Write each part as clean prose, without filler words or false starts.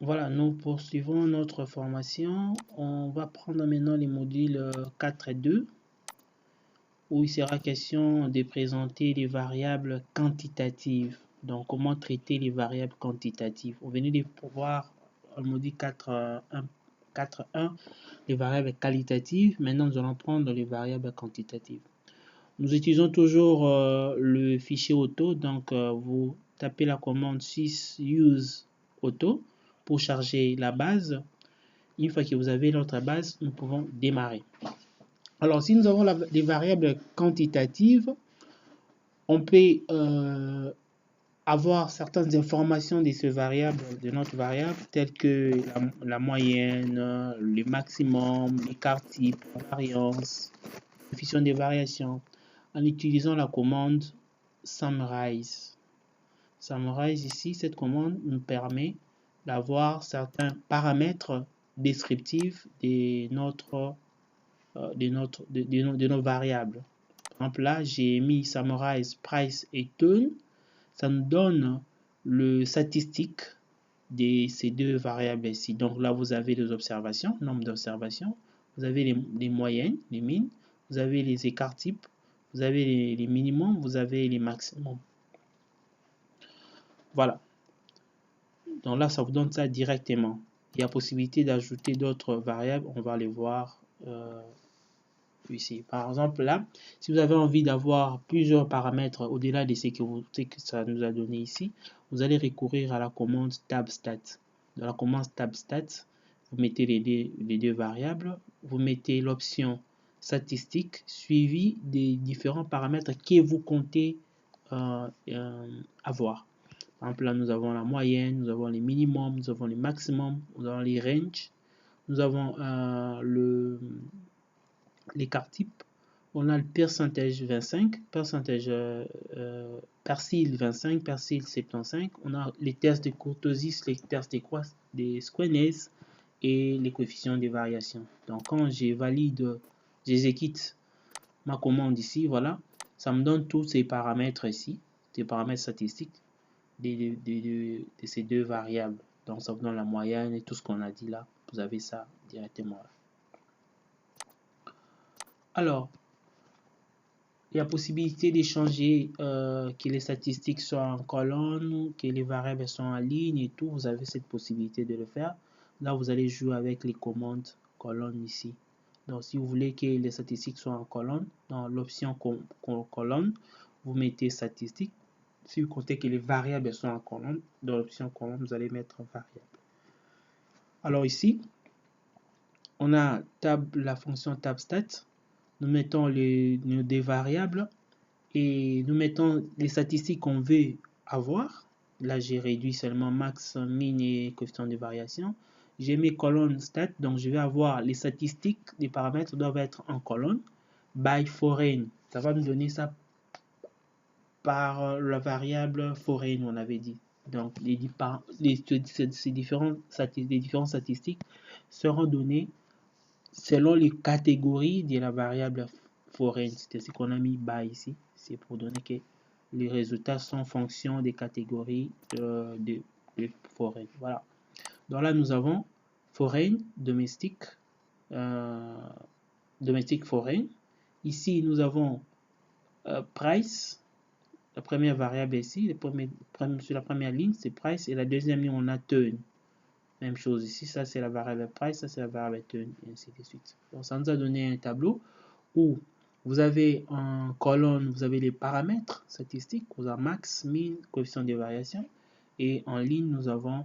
Voilà, nous poursuivons notre formation. On va prendre maintenant les modules 4 et 2, où il sera question de présenter les variables quantitatives. Donc, comment traiter les variables quantitatives. On venait de voir le module 4.1, les variables qualitatives. Maintenant, nous allons prendre les variables quantitatives. Nous utilisons toujours le fichier auto. Donc, vous tapez la commande sys auto pour charger la base. Une fois que vous avez notre base, nous pouvons démarrer. Alors, si nous avons des variables quantitatives, on peut avoir certaines informations de ces variables, de notre variable, telles que la moyenne, le maximum, l'écart type, la variance, le coefficient de variation, en utilisant la commande summarize. Summarize ici, cette commande nous permet d'avoir certains paramètres descriptifs de nos variables. Par exemple, là, j'ai mis summarize price et turn. Ça nous donne le statistique de ces deux variables ici. Donc là, vous avez les observations, nombre d'observations, vous avez les moyennes, les mines, vous avez les écarts types, vous avez les minimums, vous avez les maximums. Voilà. Donc là, ça vous donne ça directement. Il y a possibilité d'ajouter d'autres variables, on va les voir ici. Par exemple, là, si vous avez envie d'avoir plusieurs paramètres au-delà de ce que ça nous a donné ici, vous allez recourir à la commande tabstat. Dans la commande tabstat, vous mettez les deux variables, vous mettez l'option statistique suivie des différents paramètres que vous comptez avoir. Par exemple, là, nous avons la moyenne, nous avons les minimums, nous avons les maximums, nous avons les ranges, nous avons l'écart type, on a le pourcentage 25, pourcentage percile 25, percile 75, on a les tests de kurtosis, les tests des squamous et les coefficients de variation. Donc quand je valide, j'exécute ma commande ici, voilà, ça me donne tous ces paramètres ici, des paramètres statistiques de ces deux variables. Donc ça vous donne la moyenne et tout ce qu'on a dit là, vous avez ça directement là. Alors, il y a possibilité d'échanger que les statistiques soient en colonne, que les variables soient en ligne et tout. Vous avez cette possibilité de le faire. Là, vous allez jouer avec les commandes colonne ici. Donc, si vous voulez que les statistiques soient en colonne, dans l'option colonne, vous mettez statistiques. Si vous comptez que les variables sont en colonne, dans l'option colonne, vous allez mettre variable. Alors ici, on a la fonction tabstat. Nous mettons des variables et nous mettons les statistiques qu'on veut avoir. Là, j'ai réduit seulement max, min et coefficient de variation. J'ai mis colonne stat, donc je vais avoir les statistiques, les paramètres doivent être en colonne. By foreign, ça va me donner ça par la variable foreign, on avait dit. Donc, ces différentes statistiques seront données selon les catégories de la variable foreign. C'est ce qu'on a mis by ici. C'est pour donner que les résultats sont en fonction des catégories de foreign. Voilà. Donc là, nous avons foreign, domestique, domestique foreign. Ici, nous avons price. La première variable ici, sur la première ligne, c'est price. Et la deuxième ligne, on a turn. Même chose ici, ça c'est la variable price, ça c'est la variable turn, et ainsi de suite. Donc ça nous a donné un tableau où vous avez en colonne, vous avez les paramètres statistiques, vous avez max, min, coefficient de variation, et en ligne, nous avons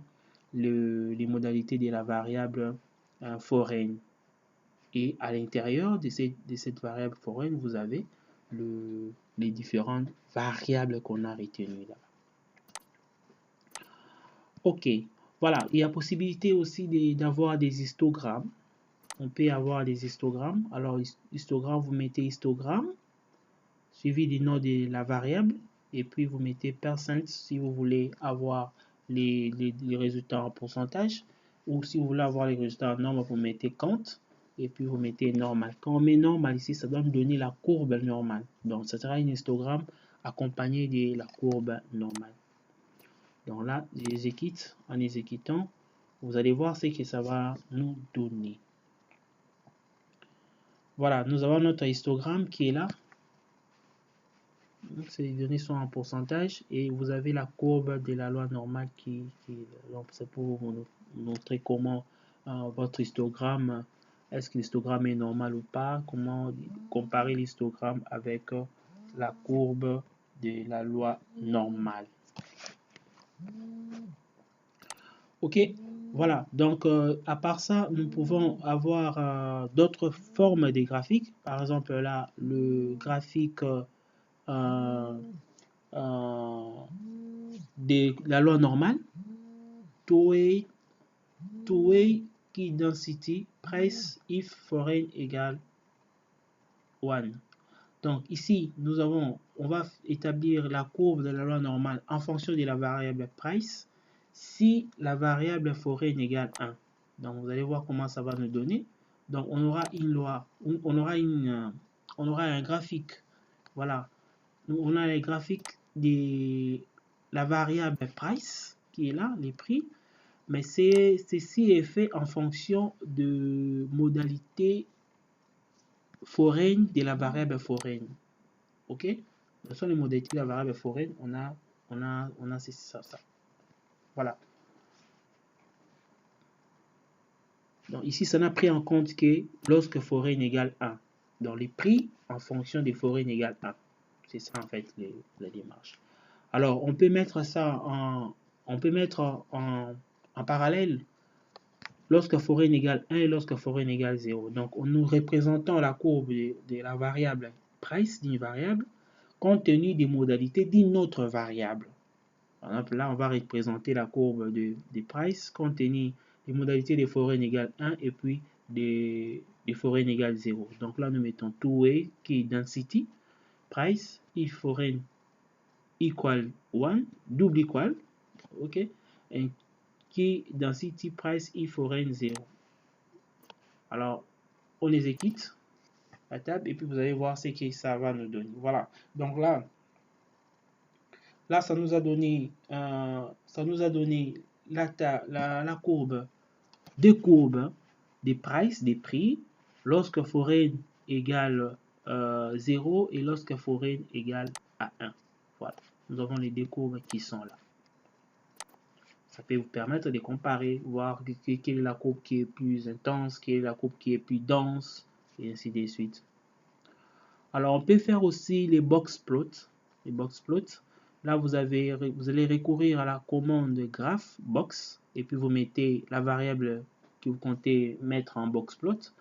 les modalités de la variable foreign. Et à l'intérieur de cette variable foreign, vous avez les différentes variables qu'on a retenues là. Ok. Voilà, il y a possibilité aussi d'avoir des histogrammes. On peut avoir des histogrammes. Alors, histogramme, vous mettez histogramme, suivi du nom de la variable, et puis vous mettez % si vous voulez avoir les résultats en pourcentage, ou si vous voulez avoir les résultats en nombre, vous mettez count, et puis vous mettez normal. Quand on met normal ici, ça doit me donner la courbe normale. Donc, ça sera un histogramme accompagné de la courbe normale. Donc là, j'exécute. En exécutant, Vous allez voir ce que ça va nous donner. Voilà, nous avons notre histogramme qui est là. Ces données sont en pourcentage et vous avez la courbe de la loi normale donc c'est pour vous montrer comment votre histogramme, est-ce que l'histogramme est normal ou pas, comment comparer l'histogramme avec la courbe de la loi normale. Ok, voilà, donc à part ça, nous pouvons avoir d'autres formes de graphiques. Par exemple là, le graphique de la loi normale, two-way key density price if foreign égale 1. Donc ici, on va établir la courbe de la loi normale en fonction de la variable price si la variable foreign égale 1. Donc vous allez voir comment ça va nous donner. Donc on aura une loi, on aura un graphique. Voilà, on a les graphiques de la variable price qui est là, les prix, mais ceci est fait en fonction de modalité foreign de la variable foreign. Ok, ce sont les modalités de la variable foreign. On a ça. Voilà. Donc ici, ça n'a pris en compte que lorsque foreign égale 1. Donc les prix en fonction de foreign égale 1. C'est ça en fait la démarche. Alors on peut mettre ça en parallèle lorsque foreign égale 1 et lorsque foreign égale 0. Donc nous représentons la courbe de la variable price d'une variable compte tenu des modalités d'une autre variable. Par exemple, là, on va représenter la courbe des price compte tenu des modalités de foreign égale 1 et puis de foreign égale 0. Donc là, nous mettons two-way qui est density price if foreign equal 1, double equal, ok, et qui density price if foreign 0. Alors, on les exécute la table et puis vous allez voir ce que ça va nous donner. Voilà. Donc là, ça nous a donné la courbe, deux courbes des prices, des prix, lorsque foreign égale 0 et lorsque foreign égale à 1. Voilà. Nous avons les deux courbes qui sont là. Ça peut vous permettre de comparer, voir quelle est la courbe qui est plus intense, quelle est la courbe qui est plus dense, et ainsi de suite. Alors, on peut faire aussi les box plots. Les box plots. Là, vous allez recourir à la commande graph box et puis vous mettez la variable que vous comptez mettre en box plot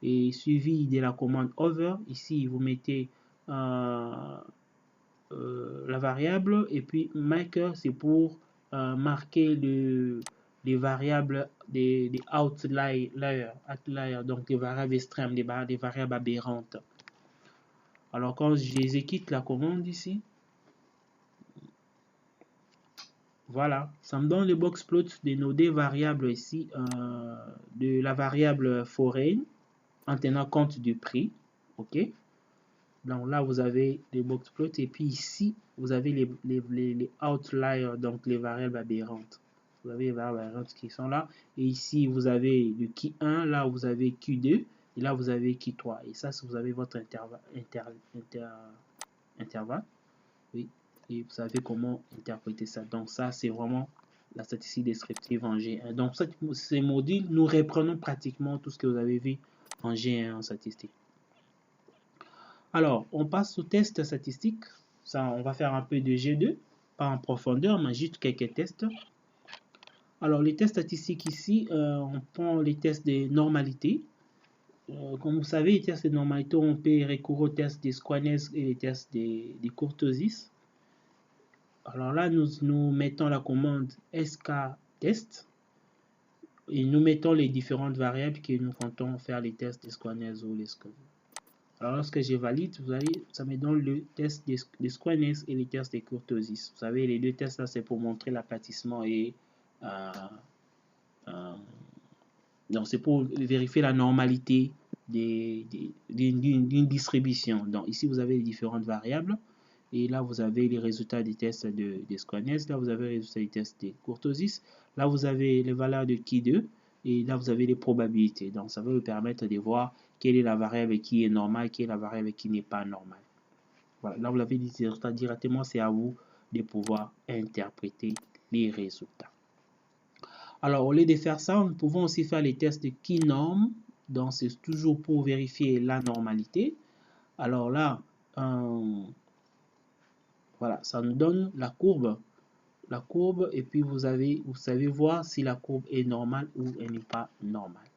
et suivi de la commande over. Ici, vous mettez la variable et puis marker, c'est pour marquer les variables des outliers, donc des variables extrêmes, des variables aberrantes. Alors quand j'exécute la commande ici, voilà, ça me donne le box plot de nos deux variables ici, de la variable foreign en tenant compte du prix, ok. Donc là vous avez les box plots et puis ici vous avez les outliers, donc les variables aberrantes. Vous avez les variables aberrantes qui sont là et ici vous avez le Q1, là vous avez Q2 et là vous avez Q3 et ça vous avez votre intervalle, oui, et vous savez comment interpréter ça. Donc ça c'est vraiment la statistique descriptive en G1. Donc ces modules, nous reprenons pratiquement tout ce que vous avez vu en G1 en statistique. Alors on passe au test statistique. Ça, on va faire un peu de G2, pas en profondeur, mais juste quelques tests. Alors les tests statistiques ici, on prend les tests de normalité. Comme vous savez, les tests de normalité, on peut recourir aux tests des Squamous et les tests des kurtosis. Alors là, nous mettons la commande skTest et nous mettons les différentes variables que nous comptons faire les tests des Squamous ou les Squamous. Alors lorsque je valide, ça me donne le test des Squamous et les tests des kurtosis. Vous savez, les deux tests là, c'est pour montrer l'aplatissement et donc c'est pour vérifier la normalité d'une distribution. Donc ici vous avez les différentes variables Et là, vous avez les résultats des tests de Squamous. Là, vous avez les résultats des tests de Courtosis. Là, vous avez les valeurs de Ki2. Et là, vous avez les probabilités. Donc, ça va vous permettre de voir quelle est la variable qui est normale, quelle est la variable qui n'est pas normale. Voilà. Là, vous avez les résultats directement. C'est à vous de pouvoir interpréter les résultats. Alors, au lieu de faire ça, nous pouvons aussi faire les tests de Ki-norm. Donc, c'est toujours pour vérifier la normalité. Alors là, voilà, ça nous donne la courbe, et puis vous savez voir si la courbe est normale ou elle n'est pas normale.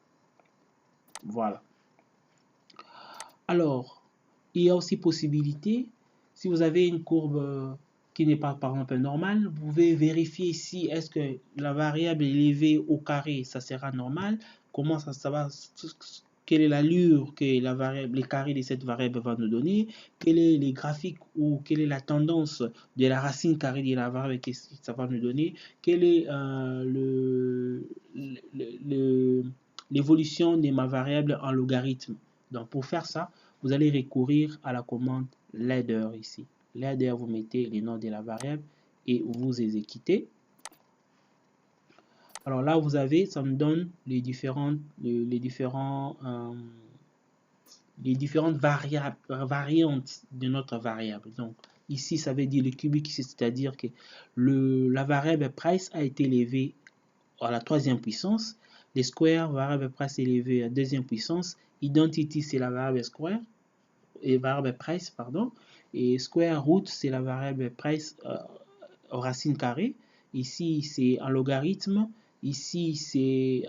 Voilà. Alors, il y a aussi possibilité, si vous avez une courbe qui n'est pas par exemple normale, vous pouvez vérifier si est-ce que la variable élevée au carré, ça sera normal, comment ça va, quelle est l'allure que la variable, les carrés de cette variable va nous donner, quel est les graphiques ou quelle est la tendance de la racine carrée de la variable que ça va nous donner, quelle est l'évolution de ma variable en logarithme. Donc pour faire ça, vous allez recourir à la commande ladder ici. Ladder, vous mettez les noms de la variable et vous exécutez. Alors là, vous avez, ça me donne les différentes variantes de notre variable. Donc ici, ça veut dire le cubique, c'est-à-dire que la variable price a été élevée à la troisième puissance. Les squares, variable price élevée à deuxième puissance. Identity, c'est la variable square. Et variable price, pardon. Et square root, c'est la variable price racine carrée. Ici, c'est un logarithme. Ici, c'est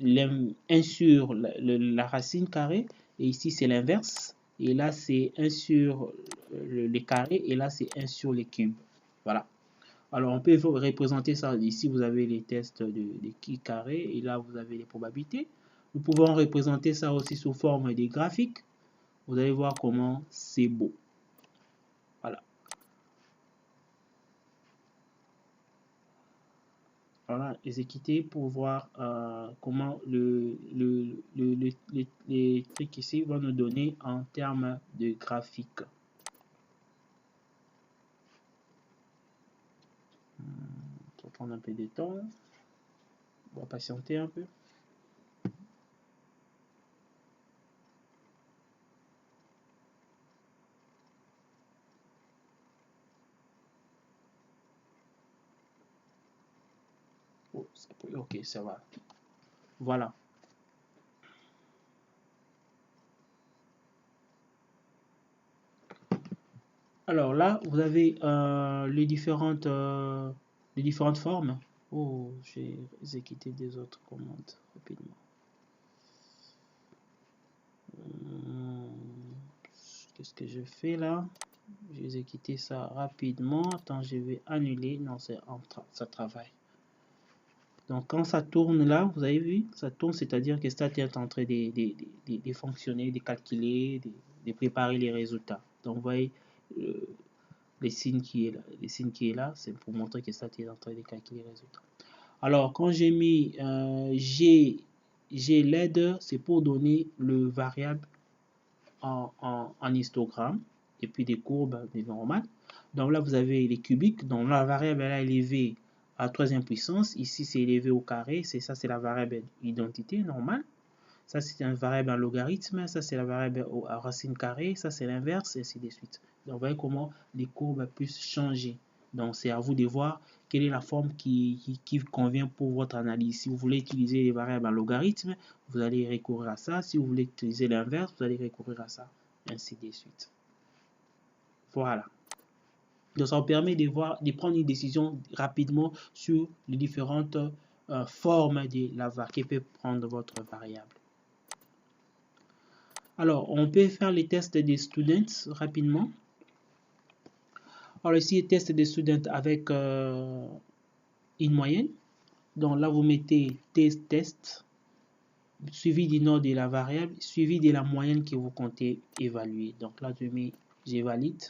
1 sur la racine carrée. Et ici, c'est l'inverse. Et là, c'est 1 sur les carrés. Et là, c'est 1 sur les cubes. Voilà. Alors, on peut représenter ça. Ici, vous avez les tests de qui carré. Et là, vous avez les probabilités. Nous pouvons représenter ça aussi sous forme de graphiques. Vous allez voir comment c'est beau. Voilà. Voilà, exécuter pour voir comment les trucs ici vont nous donner en termes de graphique. Ça va prendre un peu de temps. On va patienter un peu. Ok, ça va. Voilà. Alors là, vous avez les différentes formes. Oh, j'ai exécuté des autres commandes rapidement. Qu'est-ce que je fais là? J'ai exécuté ça rapidement. Attends, je vais annuler. Non, ça travaille. Donc quand ça tourne là, vous avez vu, ça tourne, c'est-à-dire que ça est en train de fonctionner, de calculer, de préparer les résultats. Donc vous voyez les signes qui est là, c'est pour montrer que ça est en train de calculer les résultats. Alors quand j'ai mis G LED, c'est pour donner le variable en histogramme et puis des courbes normales. Donc là vous avez les cubiques, donc la variable elle est élevée à troisième puissance, ici c'est élevé au carré, c'est la variable identité normale, ça c'est un variable en logarithme, ça c'est la variable à racine carrée, ça c'est l'inverse, et ainsi de suite. Donc vous voyez comment les courbes puissent changer. Donc c'est à vous de voir quelle est la forme qui convient pour votre analyse. Si vous voulez utiliser les variables en logarithme, vous allez recourir à ça. Si vous voulez utiliser l'inverse, vous allez recourir à ça, ainsi de suite. Voilà. Donc ça vous permet de prendre une décision rapidement sur les différentes formes de la variable que peut prendre votre variable. Alors, on peut faire les tests des students rapidement. Alors ici, test des students avec une moyenne. Donc là, vous mettez test, suivi du nom de la variable, suivi de la moyenne que vous comptez évaluer. Donc là, je valide.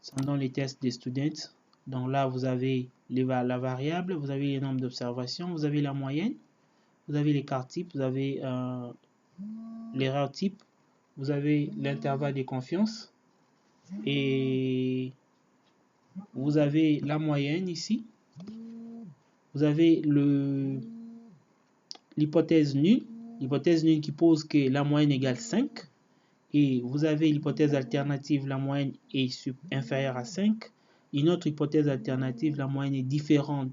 Ça me donne les tests des students. Donc là, vous avez la variable, vous avez les nombres d'observation, vous avez la moyenne, vous avez l'écart type, vous avez l'erreur type, vous avez l'intervalle de confiance, Et vous avez la moyenne ici. Vous avez l'hypothèse nulle. L'hypothèse nulle qui pose que la moyenne égale 5. Et vous avez l'hypothèse alternative, la moyenne est inférieure à 5. Une autre hypothèse alternative, la moyenne est différente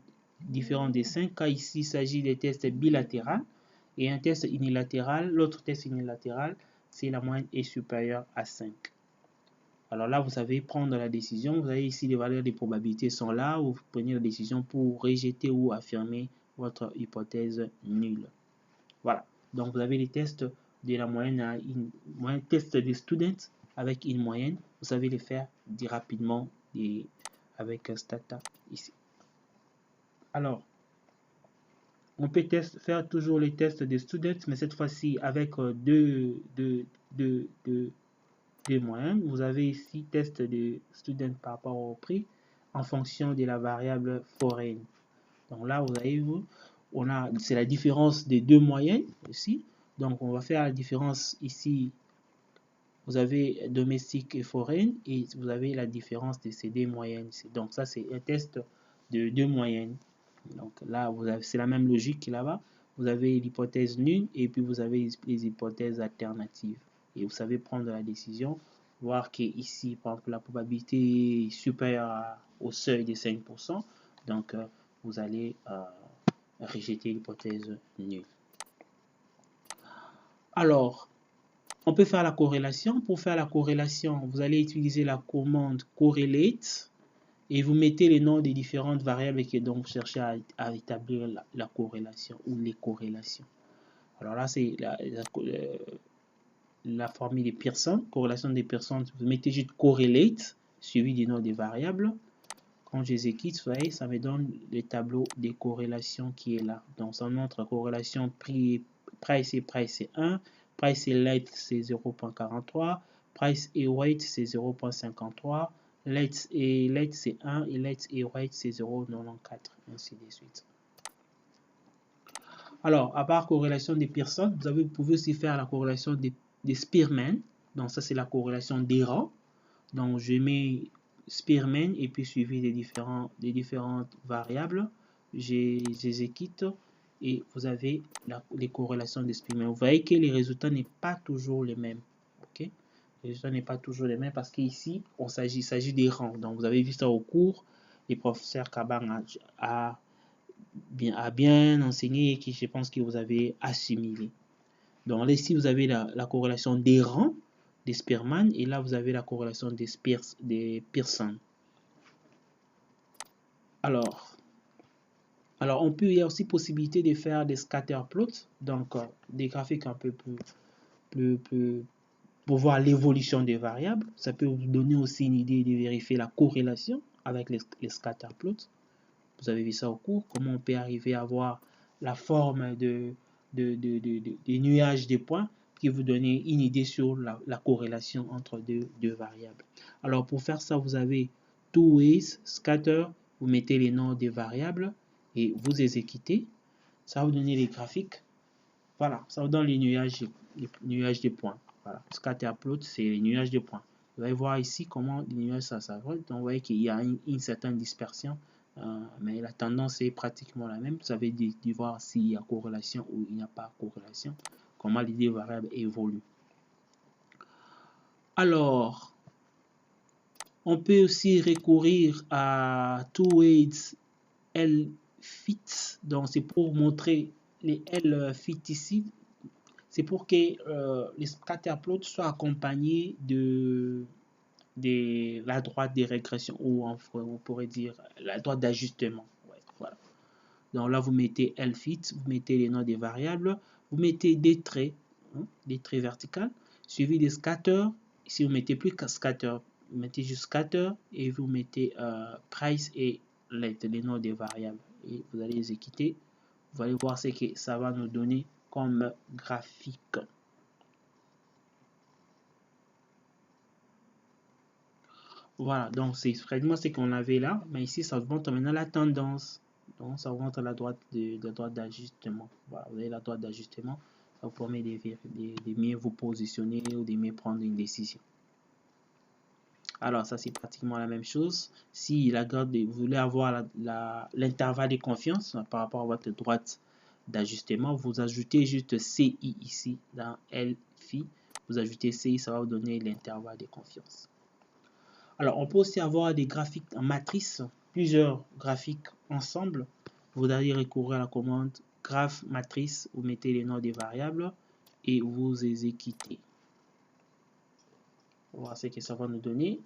des 5, car ici il s'agit des tests bilatéraux. Et un test unilatéral, l'autre test unilatéral, c'est la moyenne est supérieure à 5. Alors là, vous savez prendre la décision. Vous avez ici les valeurs des probabilités sont là. Vous prenez la décision pour rejeter ou affirmer votre hypothèse nulle. Voilà. Donc, vous avez les tests de la moyenne, test des students avec une moyenne. Vous savez les faire rapidement avec Stata ici. Alors, on peut faire toujours les tests des students, mais cette fois-ci avec deux moyennes. Vous avez ici test de student par rapport au prix en fonction de la variable foreign. Donc là, vous avez vu, c'est la différence des deux moyennes ici. Donc on va faire la différence ici. Vous avez domestique et foreign et vous avez la différence de ces deux moyennes ici. Donc ça, c'est un test de deux moyennes. Donc là, c'est la même logique que là-bas. Vous avez l'hypothèse nulle et puis vous avez les hypothèses alternatives. Et vous savez prendre la décision, voir qu'ici, par exemple, la probabilité est supérieure au seuil de 5%. Donc, vous allez rejeter l'hypothèse nulle. Alors, on peut faire la corrélation. Pour faire la corrélation, vous allez utiliser la commande correlate et vous mettez les noms des différentes variables et donc vous cherchez à établir la corrélation ou les corrélations. Alors là, c'est la formule de Pearson, corrélation des Pearson. Vous mettez juste correlate suivi du nom des variables. Quand j'exécute, vous voyez, ça me donne le tableau des corrélations qui est là. Donc, ça montre la corrélation price et price c'est 1, price et late c'est 0.43, price et weight c'est 0.53, late c'est 1 et late et weight c'est 0.94, ainsi de suite. Alors, à part corrélation des Pearson, vous pouvez aussi faire la corrélation des Spearman. Donc, ça c'est la corrélation des rangs. Donc, je mets Spearman et puis suivi des différentes variables. J'exécute et vous avez les corrélations des Spearman. Vous voyez que les résultats n'est pas toujours les mêmes. Ok, les résultats n'est pas toujours les mêmes parce qu'ici, il s'agit des rangs. Donc, vous avez vu ça au cours. Le professeur Kabang a bien enseigné et qui, je pense que vous avez assimilé. Donc, là, ici, vous avez la corrélation des rangs des Spearman et là vous avez la corrélation des Pearson. Alors il y a aussi possibilité de faire des scatter plots, donc des graphiques un peu plus pour voir l'évolution des variables. Ça peut vous donner aussi une idée de vérifier la corrélation avec les scatter plots. Vous avez vu ça au cours, comment on peut arriver à voir la forme des nuages de points qui vous donner une idée sur la corrélation entre deux variables. Alors pour faire ça, vous avez two ways, scatter, vous mettez les noms des variables et vous exécutez. Ça va vous donner les graphiques. Voilà, ça vous donne les nuages de points. Voilà, scatter plot, c'est les nuages de points. Vous allez voir ici comment les nuages ça s'avole. Donc vous voyez qu'il y a une certaine dispersion, mais la tendance est pratiquement la même. Vous avez dû voir s'il y a corrélation ou il n'y a pas corrélation, comment les deux variables évoluent. Alors, on peut aussi recourir à two-ways L-fit. Donc c'est pour montrer les L-fit ici. C'est pour que les scatter plots soient accompagnés de la droite des régressions, ou on pourrait dire la droite d'ajustement. Ouais, voilà. Donc là, vous mettez L-fit, vous mettez les noms des variables, vous mettez des traits verticaux, suivis des scatter. Si vous mettez plus que scatter, vous mettez juste scatter et vous mettez price et let, les noms des variables. Et vous allez exécuter. Vous allez voir ce que ça va nous donner comme graphique. Voilà, donc c'est vraiment ce qu'on avait là, mais ici ça vous montre maintenant la tendance. Donc ça vous montre la droite d'ajustement. Voilà, vous avez la droite d'ajustement, ça vous permet de mieux vous positionner ou de mieux prendre une décision. Alors ça c'est pratiquement la même chose. Si vous voulez avoir l'intervalle de confiance par rapport à votre droite d'ajustement, vous ajoutez juste CI ici dans LFI. Vous ajoutez CI, ça va vous donner l'intervalle de confiance. Alors on peut aussi avoir des graphiques en matrice, plusieurs graphiques ensemble. Vous allez recourir à la commande graph matrice, vous mettez les noms des variables et vous exécutez. On va voir ce que ça va nous donner.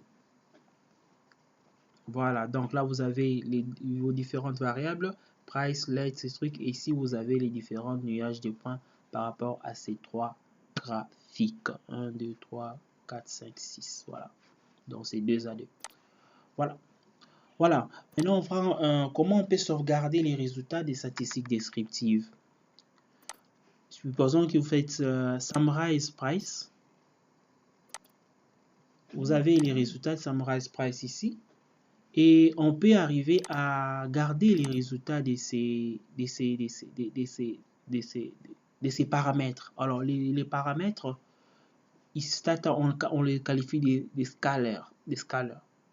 Voilà, donc là vous avez vos différentes variables, price, late, ces trucs, et ici vous avez les différents nuages de points par rapport à ces trois graphiques. 1, 2, 3, 4, 5, 6. Voilà, donc c'est 2 à 2. Voilà. Voilà, maintenant on va comment on peut sauvegarder les résultats des statistiques descriptives. Supposons que vous faites Summarize Price. Vous avez les résultats de Summarize Price ici. Et on peut arriver à garder les résultats de ces paramètres. Alors, les paramètres, on les qualifie des scalaires.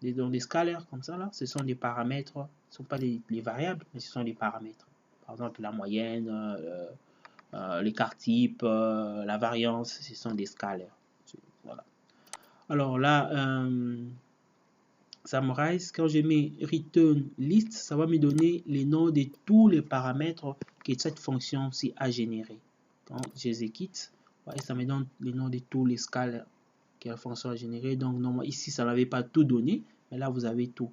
Donc, des scalaires comme ça, là, ce sont des paramètres. Ce ne sont pas les variables, mais ce sont des paramètres. Par exemple, la moyenne, l'écart type, la variance, ce sont des scalaires. Voilà. Alors là, Summarize, quand je mets return list, ça va me donner les noms de tous les paramètres que cette fonction-ci a généré. Quand j'exécute, ça me donne les noms de tous les scalaires que la fonction a généré. Donc normalement ici ça n'avait pas tout donné, mais là vous avez tout.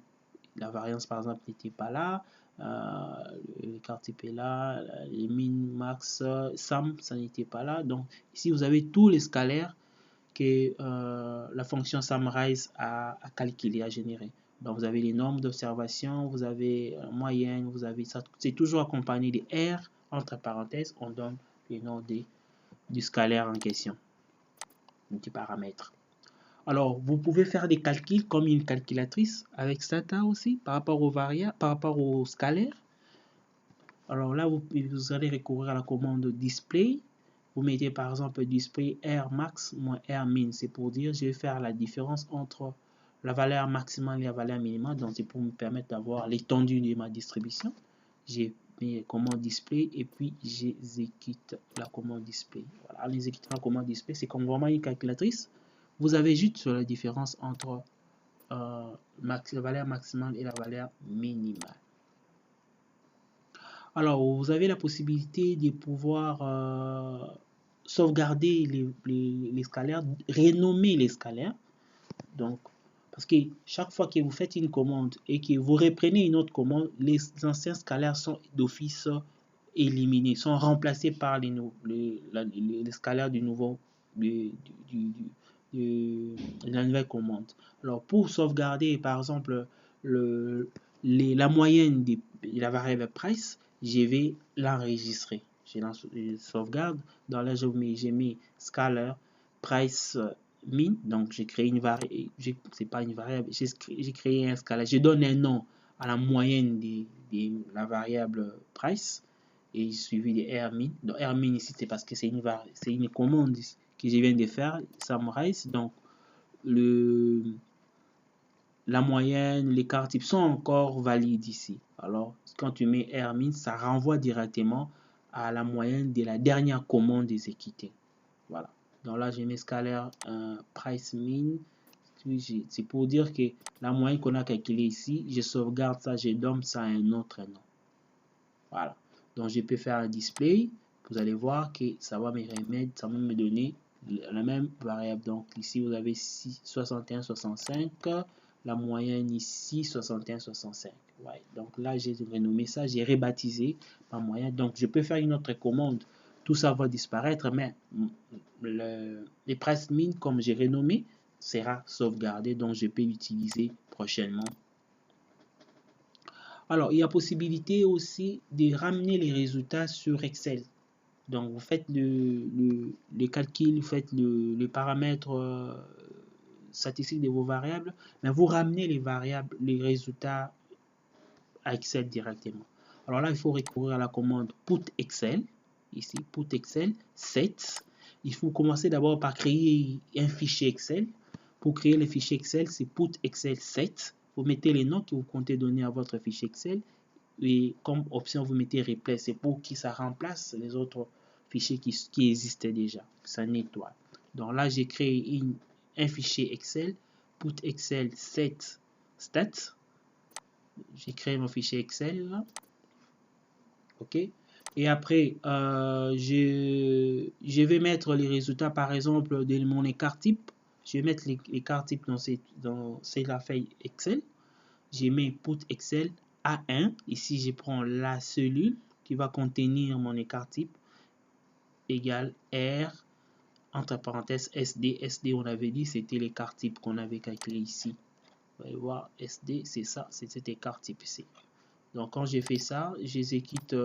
La variance par exemple n'était pas là, l'écart type est là, les min, max, sum, ça n'était pas là. Donc ici vous avez tous les scalaires que la fonction Summarize a calculé, a généré. Donc vous avez les nombres d'observation, vous avez moyenne, vous avez ça. C'est toujours accompagné de R, entre parenthèses, on donne les noms du scalaire en question, du paramètre. Alors vous pouvez faire des calculs comme une calculatrice avec Stata aussi, par rapport aux variables, par rapport aux scalaires. Alors là, vous allez recourir à la commande display. Vous mettez par exemple display R max moins R min. C'est pour dire je vais faire la différence entre la valeur maximale et la valeur minimale. Donc c'est pour me permettre d'avoir l'étendue de ma distribution. J'ai mis commande display et puis j'exécute la commande display. Voilà, en exécutant la commande display, c'est comme vraiment une calculatrice. Vous avez juste la différence entre la valeur maximale et la valeur minimale. Alors, vous avez la possibilité de pouvoir sauvegarder les scalaires, renommer les scalaires. Donc, parce que chaque fois que vous faites une commande et que vous reprenez une autre commande, les anciens scalaires sont d'office éliminés, sont remplacés par les scalaires du nouveau, de la nouvelle commande. Alors, pour sauvegarder, par exemple, la moyenne de la variable price, je vais l'enregistrer. Je sauvegarde. Dans là, j'ai mis scalar price min. Donc, j'ai créé une variable. C'est pas une variable. J'ai créé un scalar. Je donne un nom à la moyenne de la variable price et suivi de R min. Donc, R min ici, c'est parce que c'est une commande que je viens de faire. Summarize. Donc, la moyenne, l'écart type sont encore valides ici. Alors, quand tu mets R min, ça renvoie directement à la moyenne de la dernière commande exécutée. Voilà. Donc là, j'ai mis scalaire price min. C'est pour dire que la moyenne qu'on a calculée ici, je sauvegarde ça, je donne ça à un autre nom. Voilà. Donc, je peux faire un display. Vous allez voir que ça va me remettre, ça va me donner la même variable. Donc, ici, vous avez 61, 65. La moyenne ici, 61, 65. Ouais. Donc là, j'ai renommé ça, j'ai rebaptisé ma moyenne. Donc, je peux faire une autre commande. Tout ça va disparaître, mais les price min, comme j'ai renommé, sera sauvegardé. Donc, je peux l'utiliser prochainement. Alors, il y a possibilité aussi de ramener les résultats sur Excel. Donc, vous faites le calcul, vous faites le paramètre statistique de vos variables, mais vous ramenez les variables, les résultats à Excel directement. Alors là, il faut recourir à la commande put Excel. Ici, put Excel, set. Il faut commencer d'abord par créer un fichier Excel. Pour créer le fichier Excel, c'est put Excel 7. Vous mettez les noms que vous comptez donner à votre fichier Excel. Et comme option, vous mettez replace. C'est pour que ça remplace les autres fichiers qui existaient déjà. Ça nettoie. Donc là, j'ai créé un fichier Excel, put Excel 7 stats. J'ai créé mon fichier Excel là. OK. Et après, je vais mettre les résultats, par exemple, de mon écart type. Je vais mettre l'écart type dans la feuille Excel. Je mets put Excel A1. Ici, je prends la cellule qui va contenir mon écart type égale R entre parenthèses SD. SD, on avait dit, c'était l'écart type qu'on avait calculé ici. Vous allez voir, SD, c'est ça, c'est cet écart type ici. Donc, quand j'ai fait ça, j'exécute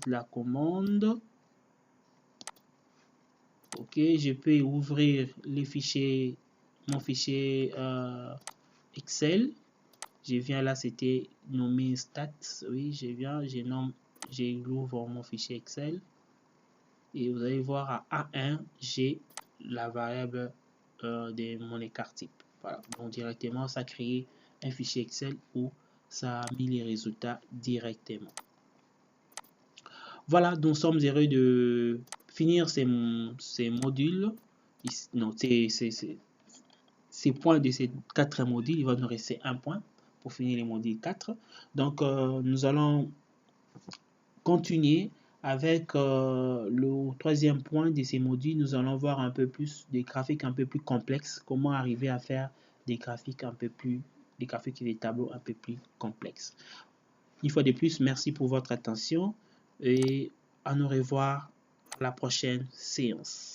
la commande. OK, je peux ouvrir mon fichier Excel. Je viens là, c'était nommé stats. Oui, j'ouvre mon fichier Excel. Et vous allez voir à A1, j'ai la variable de mon écart type. Voilà, donc directement, ça a créé un fichier Excel où ça a mis les résultats directement. Voilà, nous sommes heureux de finir ces modules. Non, ces points de ces 4 modules. Il va nous rester un point pour finir les modules 4. Donc, nous allons continuer avec le troisième point de ces modules. Nous allons voir un peu plus des graphiques un peu plus complexes. Comment arriver à faire des graphiques et des tableaux un peu plus complexes. Une fois de plus, merci pour votre attention et à nous revoir à la prochaine séance.